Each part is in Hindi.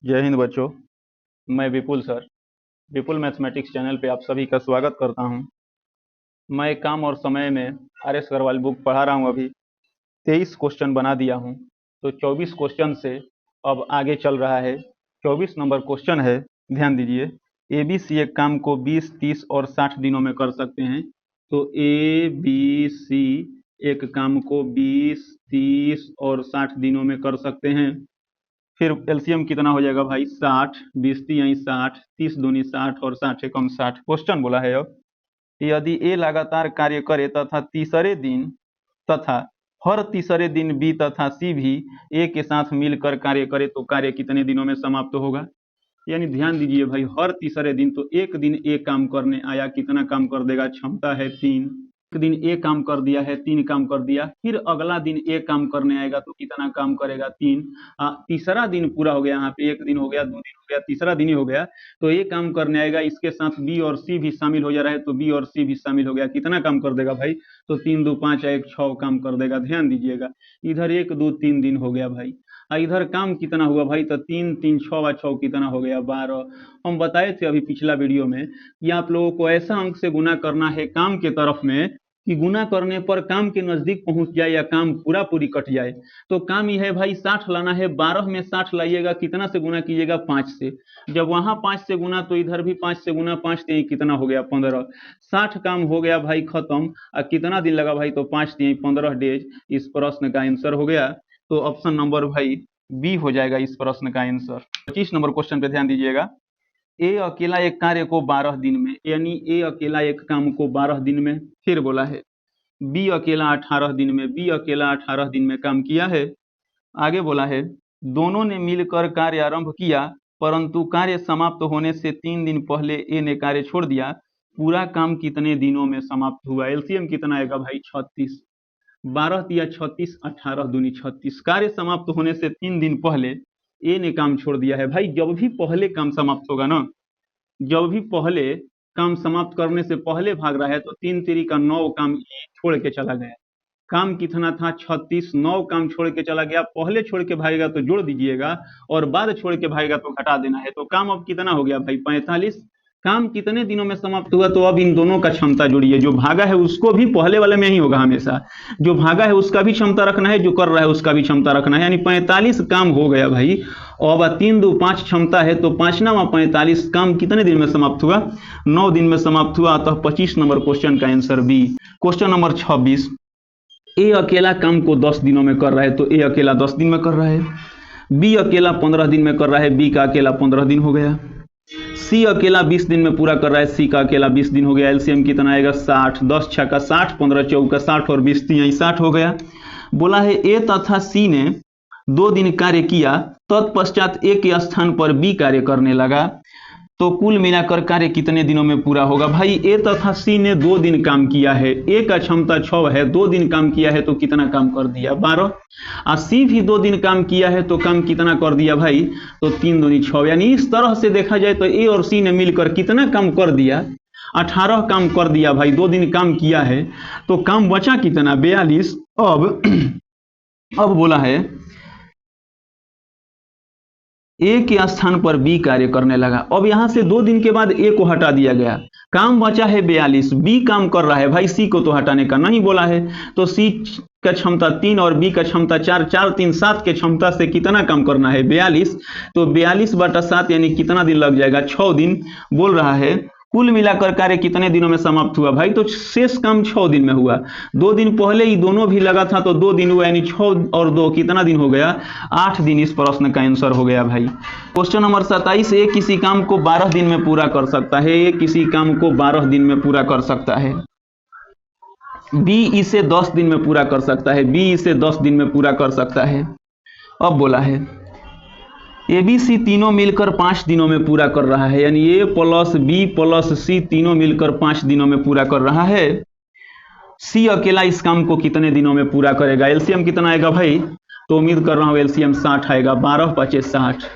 जय हिंद बच्चों। मैं विपुल सर, विपुल मैथमेटिक्स चैनल पे आप सभी का स्वागत करता हूं। मैं काम और समय में आर.एस. अग्रवाल बुक पढ़ा रहा हूं। अभी 23 क्वेश्चन बना दिया हूं, तो 24 क्वेश्चन से अब आगे चल रहा है। 24 नंबर क्वेश्चन है, ध्यान दीजिए। ए बी सी एक काम को 20, 30 और 60 दिनों में कर सकते हैं। तो ए बी सी एक काम को 20, 30 और 60 दिनों में कर सकते हैं। फिर एलसीएम कितना हो जाएगा भाई? 60, 20 तिहाई 60, 30 दूनी 60 और 60 एकम 60। क्वेश्चन बोला है अब, यदि ए लगातार कार्य करे तथा तीसरे दिन तथा हर तीसरे दिन बी तथा सी भी ए के साथ मिलकर कार्य करे तो कार्य कितने दिनों में समाप्त होगा? यानी ध्यान दीजिए भाई, हर तीसरे दिन, तो एक दिन ए काम करने आया, कितना काम कर देगा? क्षमता है 3। एक दिन ए काम कर दिया है, 3 काम कर दिया। फिर अगला दिन ए काम करने आएगा तो कितना काम करेगा? 3। तीसरा दिन पूरा हो गया, यहाँ पे एक दिन हो गया, 2 दिन हो गया, तीसरा दिन ही हो गया। तो ए काम करने आएगा, इसके साथ बी और सी भी शामिल हो जा रहा है, तो बी और सी भी शामिल हो गया। कितना काम कर देगा भाई? तो 3 2 5 1 6 काम कर देगा। ध्यान दीजिएगा, इधर 1 2 3 दिन हो गया भाई। इधर काम कितना हुआ भाई? तो 3 3 6 6 कितना हो गया? 12। हम बताए थे अभी पिछला वीडियो में कि आप लोगों को ऐसा अंक से गुना करना है काम के तरफ में कि गुना करने पर काम के नजदीक पहुंच जाए या काम पूरा पूरी कट जाए। तो काम यह है भाई, 60 लाना है। 12 में 60 लाइएगा, कितना से गुना कीजिएगा? 5 से। जब वहां 5 से गुना तो इधर भी 5 से गुना, 5 से कितना हो गया? 15। 60 काम हो गया भाई खत्म। कितना दिन लगा भाई? तो 5 से 15 डेज। इस प्रश्न का आंसर हो गया। तो ऑप्शन नंबर भाई बी हो जाएगा इस प्रश्न का आंसर। 25 नंबर क्वेश्चन पे ध्यान दीजिएगा। ए अकेला एक कार्य को 12 दिन में, यानी ए अकेला एक काम को 12 दिन में। फिर बोला है बी अकेला 18 दिन में, बी अकेला 18 दिन में काम किया है। आगे बोला है दोनों ने मिलकर कार्य आरंभ किया, परंतु कार्य समाप्त होने से 3 दिन पहले ए ने कार्य छोड़ दिया। पूरा काम कितने दिनों में समाप्त हुआ? एलसीएम कितना आएगा भाई? 36। 12 तिया 36, 18 दूनी 36। कार्य समाप्त होने से 3 दिन पहले ए ने काम छोड़ दिया है। भाई जब भी पहले काम समाप्त होगा ना, जब भी पहले काम समाप्त करने से पहले भाग रहा है, तो 3 तिरी का 9 काम ये छोड़ के चला गया। काम कितना था? 36। 9 काम छोड़ के चला गया। पहले छोड़ के भागेगा तो जोड़ दीजिएगा, और बाद छोड़ के भागेगा तो घटा देना है। तो काम अब कितना हो गया भाई? 45। काम कितने दिनों में समाप्त हुआ? तो अब इन दोनों का क्षमता जोड़िए। जो भागा है उसको भी पहले वाले में ही होगा हमेशा। जो भागा है उसका भी क्षमता रखना है, जो कर रहा है उसका भी क्षमता रखना है। यानी 45 काम हो गया भाई। और 3 2 5 क्षमता है, तो 5 9 45 काम कितने दिन में समाप्त हुआ? 9 दिन में समाप्त हुआ। अतः 25 नंबर क्वेश्चन का आंसर बी। Question number 26। ए अकेला काम को 10 दिनों में कर रहा है, तो ए अकेला 10 दिन में कर रहा है। बी अकेला 15 दिन में कर रहा है, बी का अकेला 15 दिन हो गया। सी अकेला 20 दिन में पूरा कर रहा है, सी का अकेला 20 दिन हो गया। एलसीएम कितना आएगा? 60। 10 6 का 60, 15 चौका 60 और 20 तिहाई 60 हो गया। बोला है ए तथा सी ने 2 दिन कार्य किया, तत्पश्चात ए के स्थान पर बी कार्य करने लगा, तो कुल मिलाकर कार्य कितने दिनों में पूरा होगा? भाई ए तथा सी ने 2 दिन काम किया है। ए का क्षमता 6 है, 2 दिन काम किया है तो कितना काम कर दिया? 12। और सी भी 2 दिन काम किया है तो काम कितना कर दिया भाई? तो 3 दूनी 6। यानी इस तरह से देखा जाए तो ए और सी ने मिलकर कितना काम कर दिया? 18 काम कर दिया भाई। 2 दिन काम किया है तो काम बचा कितना? 42। अब बोला है ए के स्थान पर बी कार्य करने लगा। अब यहां से 2 दिन के बाद ए को हटा दिया गया, काम बचा है 42। बी काम कर रहा है भाई, सी को तो हटाने का नहीं बोला है। तो सी का क्षमता 3 और बी का क्षमता 4, 4 3 7 के क्षमता से कितना काम करना है? 42। तो 42/7 यानी कितना दिन लग जाएगा? 6 दिन बोल रहा है। कुल मिलाकर कार्य कितने दिनों में समाप्त हुआ भाई? तो शेष काम 6 दिन में हुआ। 2 दिन पहले ही दोनों भी लगा था तो 2 दिन हुआ, यानी 6 और 2 कितना दिन हो गया? 8 दिन। इस प्रश्न का आंसर हो गया भाई। Question number 27। ए किसी काम को 12 दिन में पूरा कर सकता है, ए किसी काम को 12 दिन में पूरा कर सकता है। बी इसे 10 दिन में पूरा कर सकता है, बी इसे 10 दिन में पूरा कर सकता है। अब बोला है ए बी सी तीनों मिलकर 5 दिनों में पूरा कर रहा है, यानी ए प्लस बी प्लस सी तीनों मिलकर 5 दिनों में पूरा कर रहा है। सी अकेला इस काम को कितने दिनों में पूरा करेगा? एलसीएम कितना आएगा भाई? तो उम्मीद कर रहा हूं एलसीएम 60 आएगा। 12 5 60।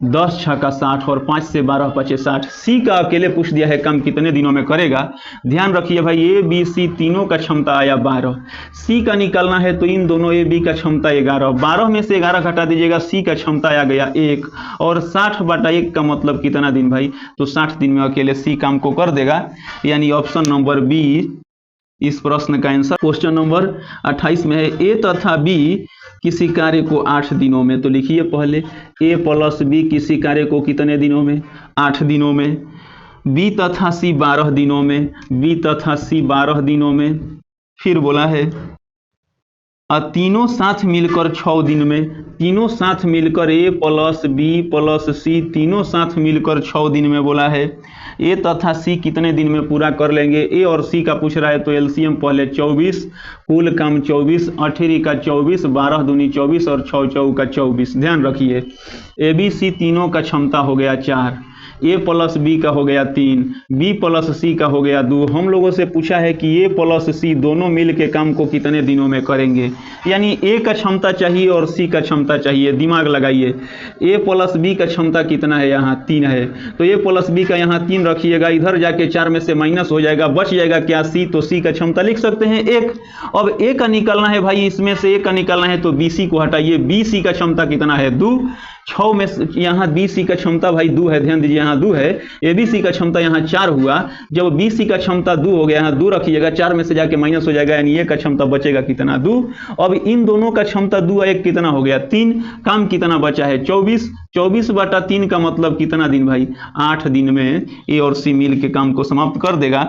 10 छक्का 60 और 5 से 12 पचे 60। सी का अकेले पूछ दिया है काम कितने दिनों में करेगा। ध्यान रखिए भाई, ए बी सी तीनों का क्षमता आया 12। सी का निकालना है तो इन दोनों ए बी का क्षमता 11। 12 में से 11 घटा दीजिएगा, सी का क्षमता आ गया 1। और 60/1 का मतलब कितना दिन भाई, तो 60 दिन में अकेले सी काम को कर देगा। यानी ऑप्शन नंबर बी इस प्रश्न का आंसर। क्वेश्चन नंबर 28 में है, ए तथा बी किसी कार्य को 8 दिनों में, तो लिखिए पहले ए प्लस बी किसी कार्य को कितने दिनों में, 8 दिनों में। बी तथा सी 12 दिनों में, बी तथा सी 12 दिनों में। फिर बोला है तीनों साथ मिलकर 6 दिन में, तीनों साथ मिलकर ए प्लस बी प्लस सी तीनों साथ मिलकर 6 दिन में बोला है। ए तथा सी कितने दिन में पूरा कर लेंगे, ए और सी का पूछ रहा है तो एलसीएम पहले 24, कुल काम 24, 8 का 24, 12 दूनी 24 और 6 चौका 24। ध्यान रखिए ए बी सी तीनों का क्षमता हो गया 4, ए प्लस बी का हो गया 3, बी प्लस सी का हो गया 2। हम लोगों से पूछा है कि ए प्लस सी दोनों मिल के काम को कितने दिनों में करेंगे, यानी ए का क्षमता चाहिए और सी का क्षमता चाहिए। दिमाग लगाइए, ए प्लस बी का क्षमता कितना है, यहाँ 3 है, तो ए प्लस बी का यहाँ 3 रखिएगा, इधर जाके 4 में से माइनस हो जाएगा, बच जाएगा क्या सी, तो सी का क्षमता लिख सकते हैं 1। अब ए का निकालना है भाई, इसमें से ए का निकालना है तो बी सी को हटाइए, बी सी का क्षमता कितना है 2। 6 में यहाँ बी सी का क्षमता भाई 2 है, ध्यान दीजिए यहाँ 2 है। ए बी सी का क्षमता यहाँ 4 हुआ, जब बी सी का क्षमता 2 हो गया, यहाँ 2 रखिएगा, 4 में से जाके माइनस हो जाएगा, यानी ए का क्षमता बचेगा कितना 2। अब इन दोनों का क्षमता 2 और 1 कितना हो गया 3। काम कितना बचा है 24, 24/3 का मतलब कितना दिन भाई, 8 दिन में ए और सी मिल के काम को समाप्त कर देगा।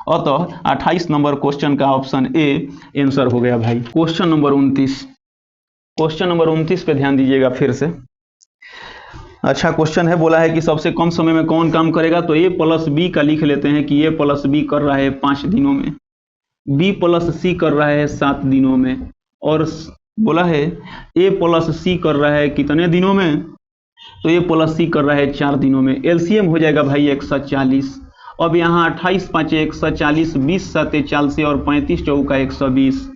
अतः 28 नंबर क्वेश्चन का ऑप्शन ए आंसर हो गया भाई। क्वेश्चन नंबर 29, क्वेश्चन नंबर 29 पे ध्यान दीजिएगा फिर से। अच्छा क्वेश्चन है, बोला है कि सबसे कम समय में कौन काम करेगा, तो ए प्लस बी का लिख लेते हैं कि ए प्लस बी कर रहा है 5 दिनों में, बी प्लस सी कर रहा है 7 दिनों में, और बोला है ए प्लस सी कर रहा है कितने दिनों में, तो ए प्लस सी कर रहा है 4 दिनों में। एलसीएम हो जाएगा भाई 140। अब यहाँ 28 5 140, 20 7 40 और 35 चौका 120।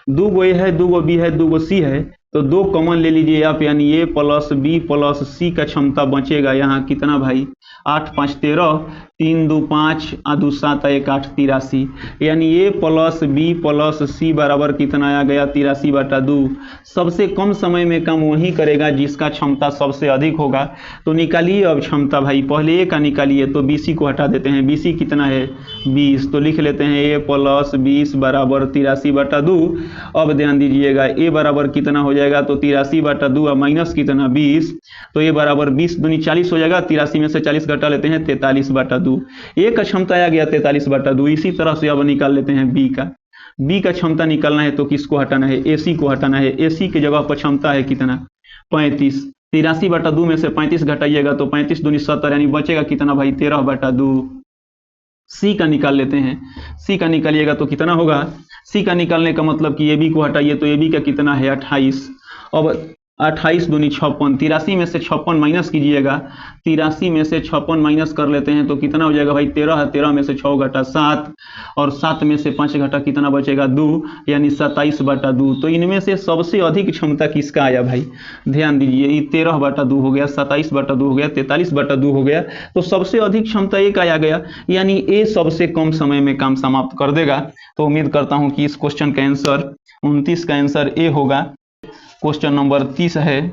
2 गो ए है, 2 गो बी है, 2 गो सी है, तो 2 कॉमन ले लीजिए आप, यानी ए प्लस बी प्लस सी का क्षमता बचेगा यहाँ कितना भाई, 8 5 13, 3 2 5, 2 7 1 8 83, यानी ए प्लस बी प्लस सी बराबर कितना आ गया 83/2। सबसे कम समय में काम वही करेगा जिसका क्षमता सबसे अधिक होगा। तो निकालिए अब क्षमता भाई, पहले ए का निकालिए, तो बी सी को हटा देते हैं, बी सी कितना है 20, तो लिख लेते हैं ए प्लस 20 बराबर 83/2। अब ध्यान दीजिएगा ए बराबर कितना हो जाएगा, तो 83/2 माइनस कितना 20, तो ए बराबर 20 दूनी 40 हो जाएगा, 83 में से 40 घटा लेते हैं 43/2। ए का क्षमता आ गया 43/2। इसी तरह से अब निकाल लेते हैं बी का। बी का क्षमता निकालना है तो किसको हटाना है, ए सी को हटाना है। ए सी की जगह पर क्षमता है कितना 35, 83/2 में से 35 घटाइएगा तो 35 दूनी 70, यानी बचेगा कितना भाई 13/2। सी का निकाल लेते हैं, सी का निकालिएगा तो कितना होगा, सी का निकालने का मतलब कि ए बी को हटाइए, तो ए बी का कितना है 28। अब 28 दूनी 56, 83 में से 56 माइनस कीजिएगा, 83 में से 56 माइनस कर लेते हैं तो कितना हो जाएगा भाई 13 है, 13 में से 6 घटा 7, और 7 में से 5 घटा कितना बचेगा 2, यानी 27/2। तो इनमें से सबसे अधिक क्षमता किसका आया भाई, ध्यान दीजिए, ये 13/2 हो गया, 27/2 हो गया, 43/2 हो गया, तो सबसे अधिक क्षमता एक आया गया, यानी ए सबसे कम समय में काम समाप्त कर देगा। तो उम्मीद करता हूं कि इस क्वेश्चन का आंसर 29 का आंसर ए होगा। क्वेश्चन नंबर 30 है,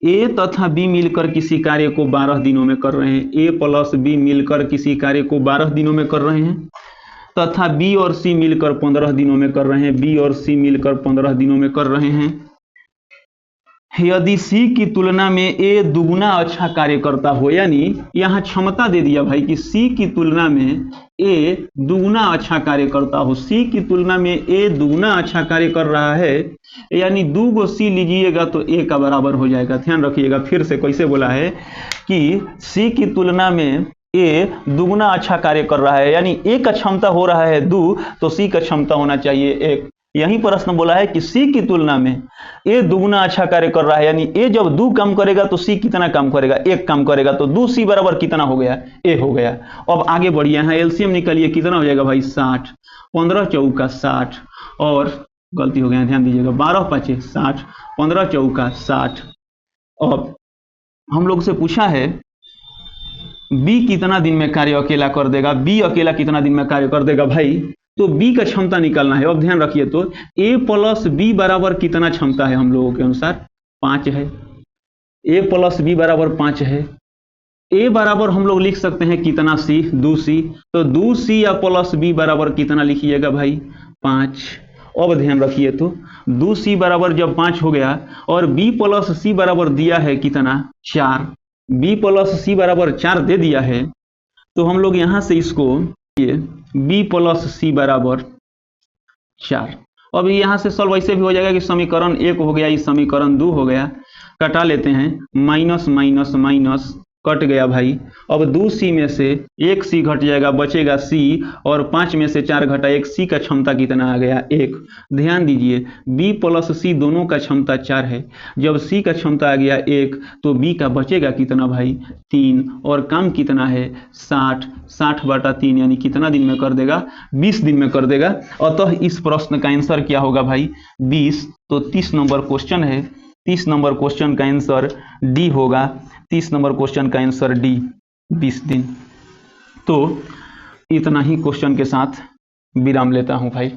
ए तथा बी मिलकर किसी कार्य को 12 दिनों में कर रहे हैं। ए प्लस बी मिलकर किसी कार्य को 12 दिनों में कर रहे हैं, तथा बी और सी मिलकर 15 दिनों में कर रहे हैं। बी और सी मिलकर 15 दिनों में कर रहे हैं। यदि सी की तुलना में ए दुगुना अच्छा कार्य करता हो, यानी यहाँ क्षमता दे दिया भाई कि सी की तुलना में ए दुगुना अच्छा कार्य करता हो, सी की तुलना में ए दुगुना अच्छा कार्य कर रहा है, यानी 2 गो सी लीजिएगा तो ए का बराबर हो जाएगा। ध्यान रखिएगा, फिर से कैसे बोला है कि सी की तुलना में ए दुगुना अच्छा कार्य कर रहा है, यानी ए का क्षमता हो रहा है 2, तो सी का क्षमता होना चाहिए 1। यही प्रश्न बोला है कि सी की तुलना में ए दुगुना अच्छा कार्य कर रहा है, यानी ए जब 2 काम करेगा तो सी कितना काम करेगा 1 काम करेगा, तो 2c बराबर कितना हो गया ए हो गया। अब आगे बढ़िए, यहाँ एलसीएम निकालिए, कितना हो जाएगा भाई 60, 15 चौका 60, और गलती हो गया ध्यान दीजिएगा, 12 5 60, 15 चौका 60, अब हम लोग से पूछा है बी कितना दिन में कार्य अकेला कर देगा, बी अकेला कितना दिन में कार्य कर देगा भाई, तो बी का क्षमता निकालना है। अब ध्यान रखिए, तो ए प्लस बी बराबर कितना क्षमता है हम लोगों के अनुसार 5 है। ए प्लस बी बराबर 5 है। ए बराबर हम लोग लिख सकते हैं कितना सी, 2c, तो 2c या प्लस बी बराबर कितना लिखिएगा भाई 5। अब ध्यान रखिए, तो 2c बराबर जब 5 हो गया और b प्लस सी बराबर दिया है कितना 4, b प्लस सी बराबर 4 दे दिया है, तो हम लोग यहां से इसको ये b प्लस सी बराबर 4। अब यहां से सॉल्व ऐसे भी हो जाएगा कि समीकरण 1 हो गया, इस समीकरण 2 हो गया, कटा लेते हैं, माइनस माइनस माइनस कट गया भाई। अब 2c में से 1c घट जाएगा, बचेगा c, और 5 में से 4 घटा 1, c का क्षमता कितना आ गया 1। ध्यान दीजिए b प्लस सी दोनों का क्षमता 4 है, जब c का क्षमता आ गया 1 तो b का बचेगा कितना भाई 3, और काम कितना है 60 बटा 3, यानी कितना दिन में कर देगा 20 दिन में कर देगा। अतः इस प्रश्न का आंसर क्या होगा भाई 20। तो 30 नंबर क्वेश्चन है, 30 नंबर क्वेश्चन का आंसर डी होगा। 30 नंबर क्वेश्चन का आंसर डी 20 दिन। तो इतना ही क्वेश्चन के साथ विराम लेता हूं भाई।